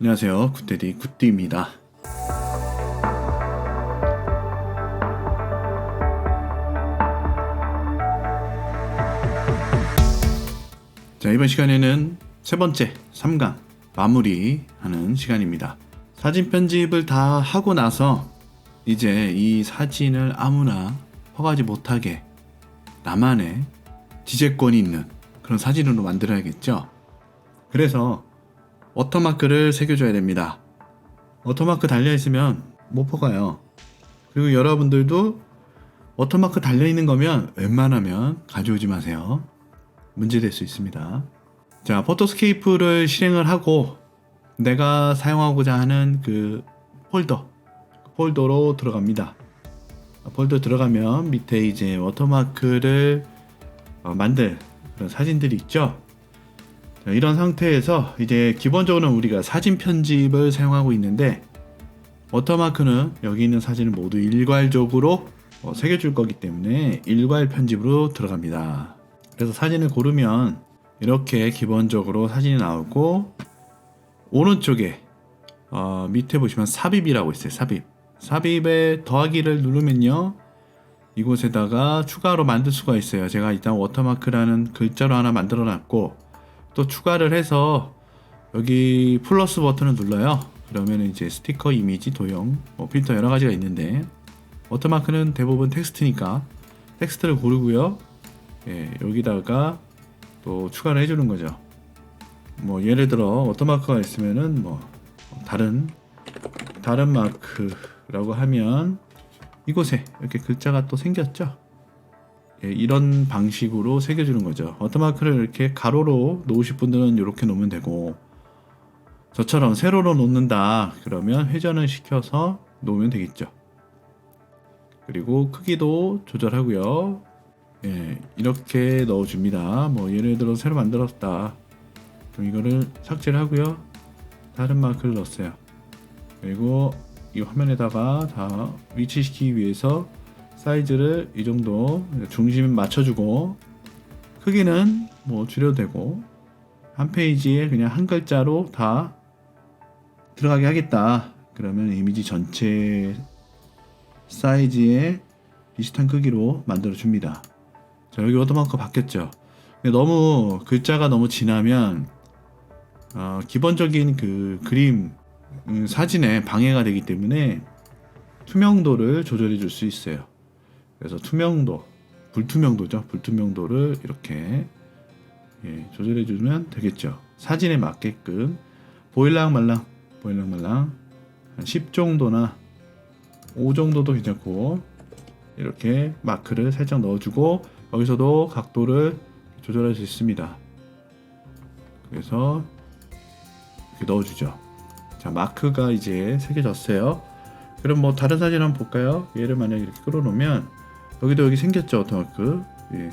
안녕하세요. 굿데디 굿디입니다. 자, 이번 시간에는 세 번째 3강 마무리하는 시간입니다. 사진 편집을 다 하고 나서 이제 이 사진을 아무나 허가하지 못하게 나만의 지재권이 있는 그런 사진으로 만들어야겠죠. 그래서 워터마크를 새겨줘야 됩니다. 워터마크 달려있으면 못 퍼가요. 그리고 여러분들도 워터마크 달려있는 거면 웬만하면 가져오지 마세요. 문제될 수 있습니다. 자, 포토스케이프를 실행을 하고 내가 사용하고자 하는 그 폴더로 들어갑니다. 폴더 들어가면 밑에 이제 워터마크를 만들 그런 사진들이 있죠. 자, 이런 상태에서 이제 기본적으로는 우리가 사진 편집을 사용하고 있는데 워터마크는 여기 있는 사진을 모두 일괄적으로 새겨줄 거기 때문에 일괄 편집으로 들어갑니다. 그래서 사진을 고르면 이렇게 기본적으로 사진이 나오고 오른쪽에 밑에 보시면 삽입이라고 있어요. 삽입에 더하기를 누르면요 이곳에다가 추가로 만들 수가 있어요. 제가 일단 워터마크라는 글자로 하나 만들어 놨고 또 추가를 해서 여기 플러스 버튼을 눌러요. 그러면 이제 스티커, 이미지, 도형, 필터 여러 가지가 있는데 워터마크는 대부분 텍스트니까 텍스트를 고르고요. 예, 여기다가 또 추가를 해주는 거죠. 예를 들어 워터마크가 있으면은 다른 마크라고 하면 이곳에 이렇게 글자가 또 생겼죠. 예, 이런 방식으로 새겨주는 거죠. 워터마크를 이렇게 가로로 놓으실 분들은 이렇게 놓으면 되고 저처럼 세로로 놓는다 그러면 회전을 시켜서 놓으면 되겠죠. 그리고 크기도 조절하고요. 예, 이렇게 넣어줍니다. 예를 들어 새로 만들었다. 그럼 이거를 삭제를 하고요. 다른 마크를 넣었어요. 그리고 이 화면에다가 다 위치시키기 위해서 사이즈를 이 정도 중심 맞춰주고 크기는 줄여도 되고 한 페이지에 그냥 한 글자로 다 들어가게 하겠다. 그러면 이미지 전체 사이즈에 비슷한 크기로 만들어 줍니다. 자, 여기 워터마크가 바뀌었죠. 근데 너무 글자가 너무 진하면 기본적인 그 그림 사진에 방해가 되기 때문에 투명도를 조절해 줄 수 있어요. 그래서 불투명도를 이렇게 조절해 주면 되겠죠. 사진에 맞게끔 보일랑말랑 한 10 정도나 5 정도도 괜찮고 이렇게 마크를 살짝 넣어주고 여기서도 각도를 조절할 수 있습니다. 그래서 이렇게 넣어주죠. 자, 마크가 이제 새겨졌어요. 그럼 다른 사진 한번 볼까요? 얘를 만약에 이렇게 끌어놓으면 여기 생겼죠, 워터마크. 예.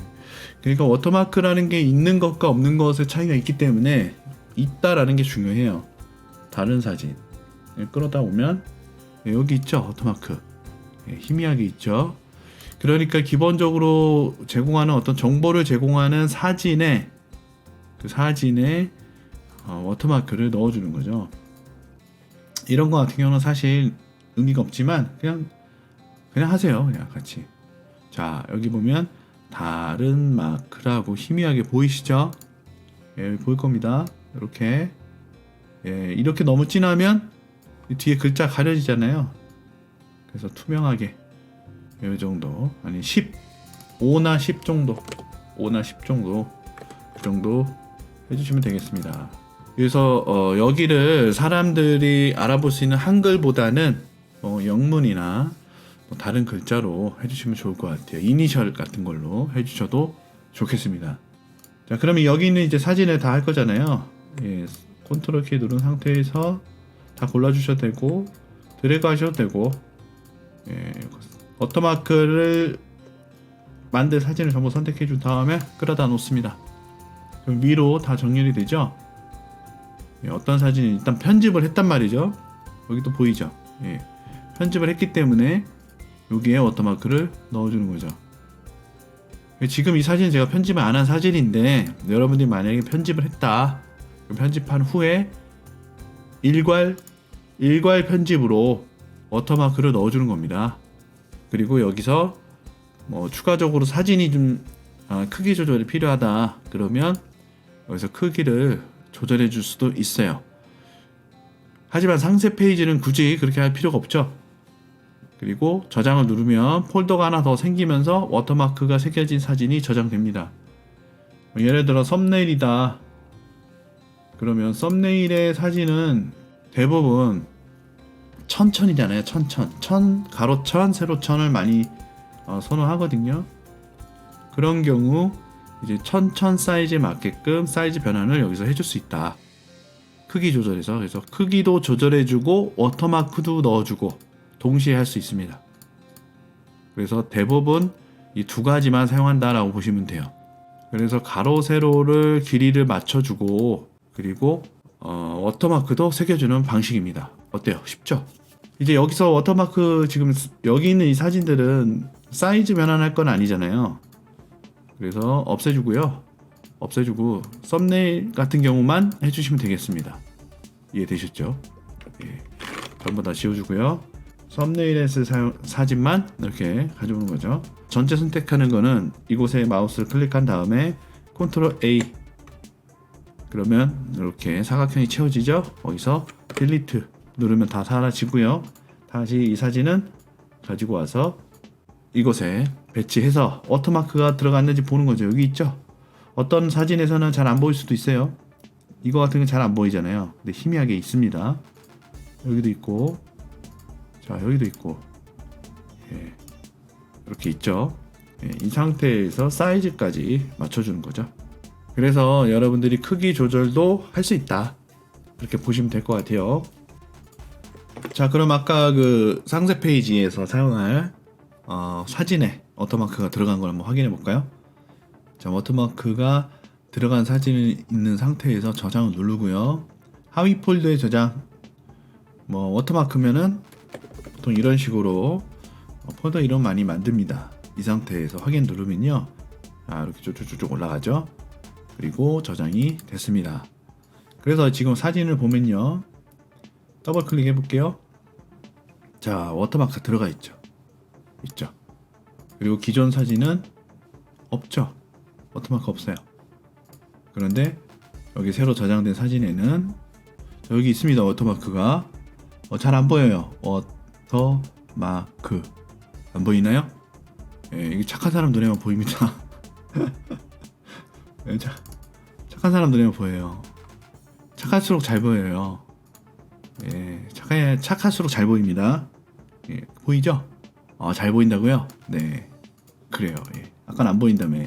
그러니까 워터마크라는 게 있는 것과 없는 것의 차이가 있기 때문에 있다라는 게 중요해요. 다른 사진 끌어다 오면 여기 있죠, 워터마크. 희미하게 있죠. 그러니까 기본적으로 제공하는 어떤 정보를 제공하는 사진에 워터마크를 넣어주는 거죠. 이런 거 같은 경우는 사실 의미가 없지만 그냥 하세요. 그냥 같이. 자, 여기 보면 다른 마크라고 희미하게 보이시죠? 예, 보일 겁니다. 이렇게. 예, 이렇게 너무 진하면 뒤에 글자 가려지잖아요. 그래서 투명하게 이 정도, 아니 5나 10 정도 그 정도 해주시면 되겠습니다. 그래서 여기를 사람들이 알아볼 수 있는 한글보다는 영문이나 다른 글자로 해주시면 좋을 것 같아요. 이니셜 같은 걸로 해주셔도 좋겠습니다. 자, 그러면 여기 있는 이제 사진을 다 할 거잖아요. 예, 컨트롤 키 누른 상태에서 다 골라주셔도 되고 드래그 하셔도 되고 예, 워터마크를 만들 사진을 전부 선택해 준 다음에 끌어다 놓습니다. 그럼 위로 다 정렬이 되죠. 예, 어떤 사진이 일단 편집을 했단 말이죠. 여기도 보이죠. 예, 편집을 했기 때문에 여기에 워터마크를 넣어주는 거죠. 지금 이 사진은 제가 편집을 안 한 사진인데 여러분들이 만약에 편집을 했다, 편집한 후에 일괄 편집으로 워터마크를 넣어주는 겁니다. 그리고 여기서 뭐 추가적으로 사진이 좀 크기 조절이 필요하다 그러면 여기서 크기를 조절해 줄 수도 있어요. 하지만 상세 페이지는 굳이 그렇게 할 필요가 없죠. 그리고 저장을 누르면 폴더가 하나 더 생기면서 워터마크가 새겨진 사진이 저장됩니다. 예를 들어 썸네일이다 그러면 썸네일의 사진은 대부분 천천이잖아요. 천 가로천 세로천을 많이 선호하거든요. 그런 경우 이제 천천 사이즈에 맞게끔 사이즈 변환을 여기서 해줄 수 있다. 크기 조절해서 그래서 크기도 조절해주고 워터마크도 넣어주고 동시에 할 수 있습니다. 그래서 대부분 이 두 가지만 사용한다라고 보시면 돼요. 그래서 가로 세로를 길이를 맞춰주고 그리고 워터마크도 새겨주는 방식입니다. 어때요? 쉽죠? 이제 여기서 워터마크 지금 여기 있는 이 사진들은 사이즈 변환할 건 아니잖아요. 그래서 없애주고 썸네일 같은 경우만 해주시면 되겠습니다. 이해되셨죠? 예. 전부 다 지워주고요. 썸네일에서 사진만 이렇게 가져오는 거죠. 전체 선택하는 거는 이곳에 마우스를 클릭한 다음에 컨트롤 A 그러면 이렇게 사각형이 채워지죠. 거기서 딜리트 누르면 다 사라지고요. 다시 이 사진은 가지고 와서 이곳에 배치해서 워터마크가 들어갔는지 보는 거죠. 여기 있죠. 어떤 사진에서는 잘 안 보일 수도 있어요. 이거 같은 건 잘 안 보이잖아요. 근데 희미하게 있습니다. 여기도 있고 자 여기도 있고 예. 이렇게 있죠. 예. 이 상태에서 사이즈까지 맞춰주는 거죠. 그래서 여러분들이 크기 조절도 할 수 있다. 그렇게 보시면 될 것 같아요. 자 그럼 아까 그 상세 페이지에서 사용할 사진에 워터마크가 들어간 걸 한번 확인해 볼까요? 자 워터마크가 들어간 사진이 있는 상태에서 저장을 누르고요. 하위 폴더에 저장 뭐 워터마크면은 보통 이런 식으로 폴더 이름 많이 만듭니다. 이 상태에서 확인 누르면요 이렇게 쭉쭉쭉 올라가죠. 그리고 저장이 됐습니다. 그래서 지금 사진을 보면요 더블 클릭해 볼게요. 자 워터마크 들어가 있죠. 그리고 기존 사진은 없죠. 워터마크 없어요. 그런데 여기 새로 저장된 사진에는 여기 있습니다. 워터마크가 잘 안 보여요. 워터마크 안 보이나요? 예, 이게 착한 사람 눈에만 보입니다. 예, 착한 사람 눈에만 보여요. 착할수록 잘 보여요. 예, 착할수록 잘 보입니다. 예, 보이죠? 잘 보인다고요? 네, 그래요. 예. 아까는 안 보인다며.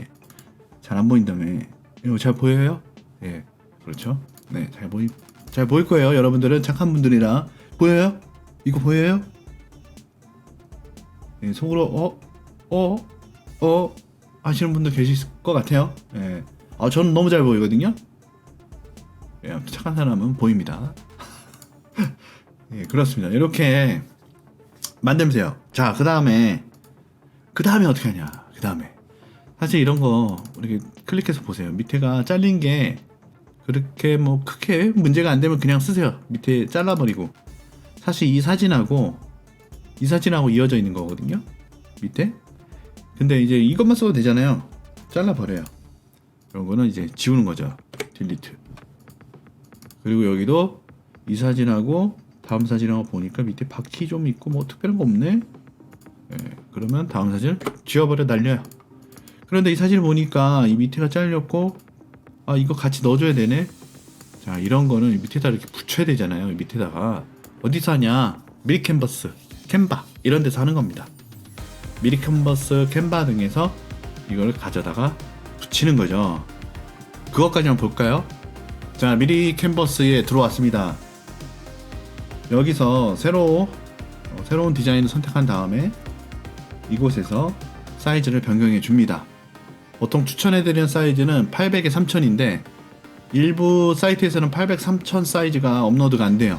잘 안 보인다며. 이거 잘 보여요? 예, 그렇죠. 네, 잘 보일 거예요. 여러분들은 착한 분들이라 보여요? 이거 보여요? 예, 속으로 하시는 분도 계실 것 같아요. 예, 저는 너무 잘 보이거든요. 예, 착한 사람은 보입니다. 예, 그렇습니다. 이렇게 만들면 돼요. 자, 그 다음에 어떻게 하냐? 사실 이런 거 이렇게 클릭해서 보세요. 밑에가 잘린 게 그렇게 뭐 크게 문제가 안 되면 그냥 쓰세요. 밑에 잘라버리고. 사실 이 사진하고 이어져 있는 거거든요. 밑에. 근데 이제 이것만 써도 되잖아요. 잘라버려요. 이런 거는 이제 지우는 거죠. 딜리트. 그리고 여기도 이 사진하고 다음 사진하고 보니까 밑에 바퀴 좀 있고 뭐 특별한 거 없네. 예, 그러면 다음 사진을 지워버려 날려요. 그런데 이 사진을 보니까 이 밑에가 잘렸고 이거 같이 넣어줘야 되네. 자 이런 거는 밑에다 이렇게 붙여야 되잖아요. 밑에다가 어디서 하냐? 미리캔버스, 캔바 이런 데서 하는 겁니다. 미리캔버스, 캔바 등에서 이걸 가져다가 붙이는 거죠. 그것까지 한번 볼까요? 자 미리캔버스에 들어왔습니다. 여기서 새로운 디자인을 선택한 다음에 이곳에서 사이즈를 변경해 줍니다. 보통 추천해드리는 사이즈는 800에 3000인데 일부 사이트에서는 800, 3000 사이즈가 업로드가 안 돼요.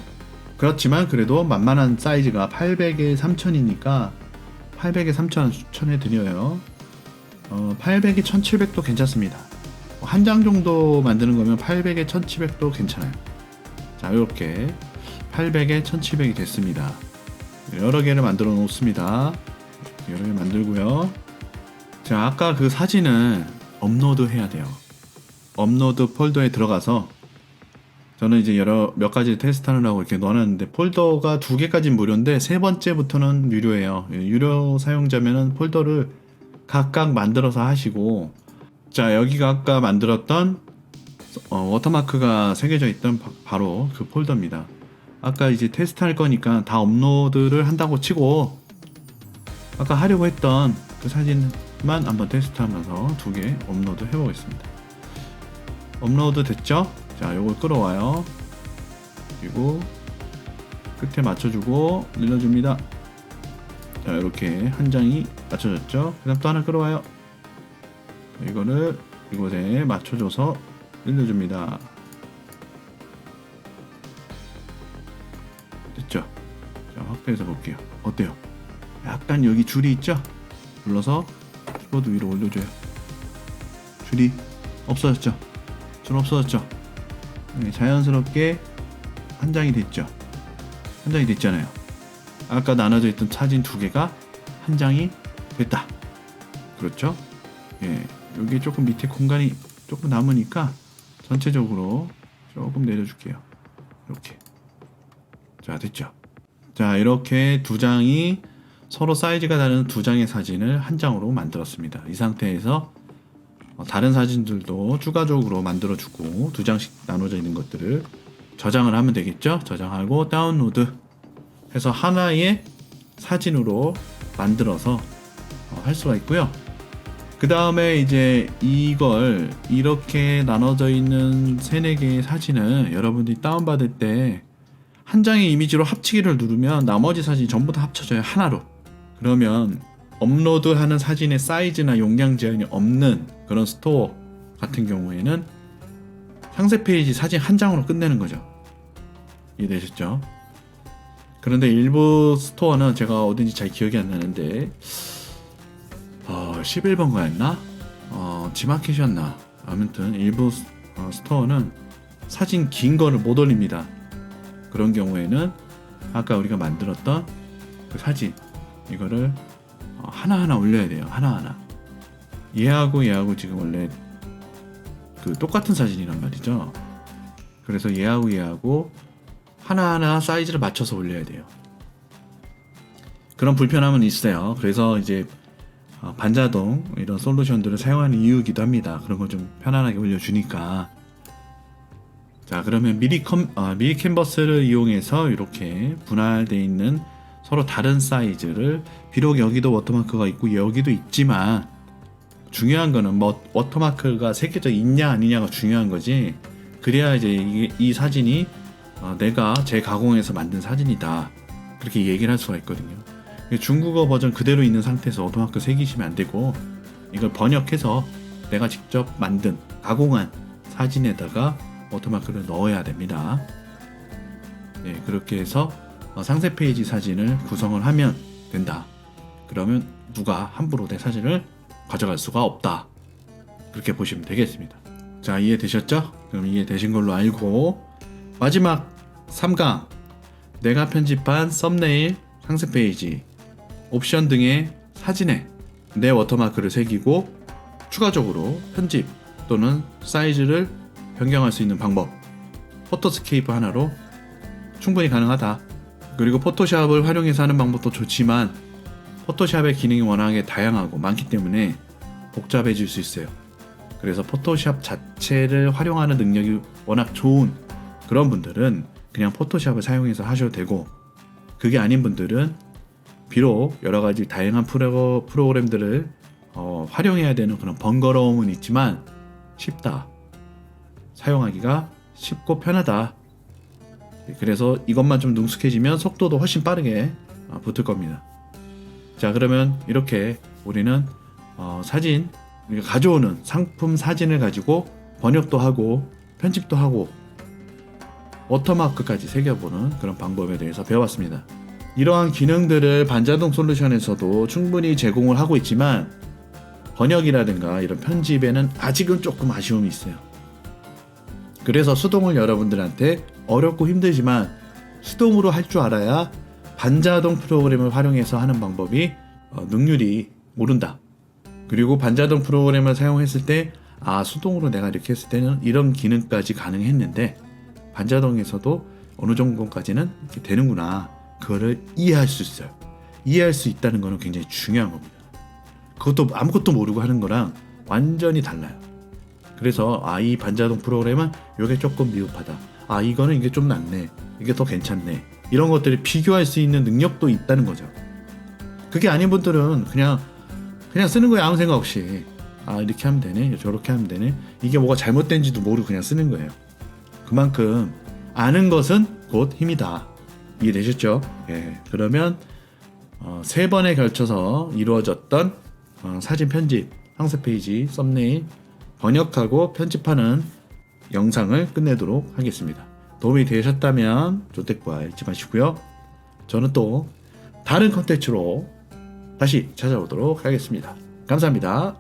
그렇지만 그래도 만만한 사이즈가 800에 3000이니까 800에 3000 추천해드려요. 800에 1700도 괜찮습니다. 한 장 정도 만드는 거면 800에 1700도 괜찮아요. 자 이렇게 800에 1700이 됐습니다. 여러 개를 만들어 놓습니다. 여러 개 만들고요. 자, 아까 그 사진을 업로드 해야 돼요. 업로드 폴더에 들어가서 저는 이제 몇 가지 테스트하느라고 이렇게 넣어놨는데 폴더가 2개까지는 무료인데 3번째부터는 유료예요. 유료 사용자면은 폴더를 각각 만들어서 하시고, 자, 여기가 아까 만들었던 워터마크가 새겨져 있던 바로 그 폴더입니다. 아까 이제 테스트할 거니까 다 업로드를 한다고 치고 아까 하려고 했던 그 사진만 한번 테스트하면서 2개 업로드 해보겠습니다. 업로드 됐죠? 자, 요걸 끌어와요. 그리고 끝에 맞춰주고 늘려줍니다. 자, 이렇게 한 장이 맞춰졌죠? 그 다음 또 하나 끌어와요. 이거를 이곳에 맞춰줘서 늘려줍니다. 됐죠? 자, 확대해서 볼게요. 어때요? 약간 여기 줄이 있죠? 눌러서 키보드 위로 올려줘요. 줄이 없어졌죠? 줄 없어졌죠? 네, 자연스럽게 한 장이 됐죠? 한 장이 됐잖아요. 아까 나눠져 있던 사진 2개가 한 장이 됐다. 그렇죠? 예, 여기 조금 밑에 공간이 조금 남으니까 전체적으로 조금 내려줄게요. 이렇게. 자, 됐죠? 자, 이렇게 2장이 서로 사이즈가 다른 2장의 사진을 한 장으로 만들었습니다. 이 상태에서 다른 사진들도 추가적으로 만들어주고 2장씩 나눠져 있는 것들을 저장을 하면 되겠죠? 저장하고 다운로드 해서 하나의 사진으로 만들어서 할 수가 있고요. 그 다음에 이제 이걸 이렇게 나눠져 있는 3-4개의 사진을 여러분들이 다운받을 때 한 장의 이미지로 합치기를 누르면 나머지 사진이 전부 다 합쳐져요. 하나로. 그러면 업로드하는 사진의 사이즈나 용량 제한이 없는 그런 스토어 같은 경우에는 상세 페이지 사진 한 장으로 끝내는 거죠. 이해되셨죠? 그런데 일부 스토어는 제가 어딘지 잘 기억이 안 나는데 11번가였나? 지마켓이었나? 아무튼 일부 스토어는 사진 긴 거를 못 올립니다. 그런 경우에는 아까 우리가 만들었던 그 사진 이거를 하나하나 올려야 돼요. 하나하나. 얘하고 지금 원래 그 똑같은 사진이란 말이죠. 그래서 얘하고 하나하나 사이즈를 맞춰서 올려야 돼요. 그런 불편함은 있어요. 그래서 이제 반자동 이런 솔루션들을 사용하는 이유이기도 합니다. 그런 걸 좀 편안하게 올려주니까. 자, 그러면 미리 캔버스를 이용해서 이렇게 분할되어 있는 서로 다른 사이즈를, 비록 여기도 워터마크가 있고 여기도 있지만 중요한 거는 뭐 워터마크가 새겨져 있냐 아니냐가 중요한 거지. 그래야 이제 이 사진이 내가 재가공해서 만든 사진이다 그렇게 얘기를 할 수가 있거든요. 중국어 버전 그대로 있는 상태에서 워터마크 새기시면 안 되고 이걸 번역해서 내가 직접 만든 가공한 사진에다가 워터마크를 넣어야 됩니다. 네, 그렇게 해서 상세 페이지 사진을 구성을 하면 된다. 그러면 누가 함부로 내 사진을 가져갈 수가 없다. 그렇게 보시면 되겠습니다. 자, 이해되셨죠? 그럼 이해되신 걸로 알고 마지막 3강, 내가 편집한 썸네일, 상세 페이지, 옵션 등의 사진에 내 워터마크를 새기고 추가적으로 편집 또는 사이즈를 변경할 수 있는 방법, 포토스케이프 하나로 충분히 가능하다. 그리고 포토샵을 활용해서 하는 방법도 좋지만 포토샵의 기능이 워낙에 다양하고 많기 때문에 복잡해질 수 있어요. 그래서 포토샵 자체를 활용하는 능력이 워낙 좋은 그런 분들은 그냥 포토샵을 사용해서 하셔도 되고, 그게 아닌 분들은 비록 여러가지 다양한 프로그램들을 활용해야 되는 그런 번거로움은 있지만 쉽다. 사용하기가 쉽고 편하다. 그래서 이것만 좀 능숙해지면 속도도 훨씬 빠르게 붙을 겁니다. 자, 그러면 이렇게 우리는 사진, 우리가 가져오는 상품 사진을 가지고 번역도 하고 편집도 하고 워터마크까지 새겨보는 그런 방법에 대해서 배워봤습니다. 이러한 기능들을 반자동 솔루션에서도 충분히 제공을 하고 있지만 번역이라든가 이런 편집에는 아직은 조금 아쉬움이 있어요. 그래서 수동을 여러분들한테 어렵고 힘들지만 수동으로 할 줄 알아야 반자동 프로그램을 활용해서 하는 방법이 능률이 오른다. 그리고 반자동 프로그램을 사용했을 때 수동으로 내가 이렇게 했을 때는 이런 기능까지 가능했는데 반자동에서도 어느 정도까지는 이렇게 되는구나. 그거를 이해할 수 있어요. 이해할 수 있다는 거는 굉장히 중요한 겁니다. 그것도 아무것도 모르고 하는 거랑 완전히 달라요. 그래서 이 반자동 프로그램은 이게 조금 미흡하다. 이거는 이게 좀 낫네. 이게 더 괜찮네. 이런 것들을 비교할 수 있는 능력도 있다는 거죠. 그게 아닌 분들은 그냥 쓰는 거예요. 아무 생각 없이. 이렇게 하면 되네. 저렇게 하면 되네. 이게 뭐가 잘못된지도 모르고 그냥 쓰는 거예요. 그만큼 아는 것은 곧 힘이다. 이해되셨죠? 예. 그러면 3번에 걸쳐서 이루어졌던 사진 편집, 상세 페이지, 썸네일 번역하고 편집하는 영상을 끝내도록 하겠습니다. 도움이 되셨다면 조택과 잊지 마시고요. 저는 또 다른 컨텐츠로 다시 찾아오도록 하겠습니다. 감사합니다.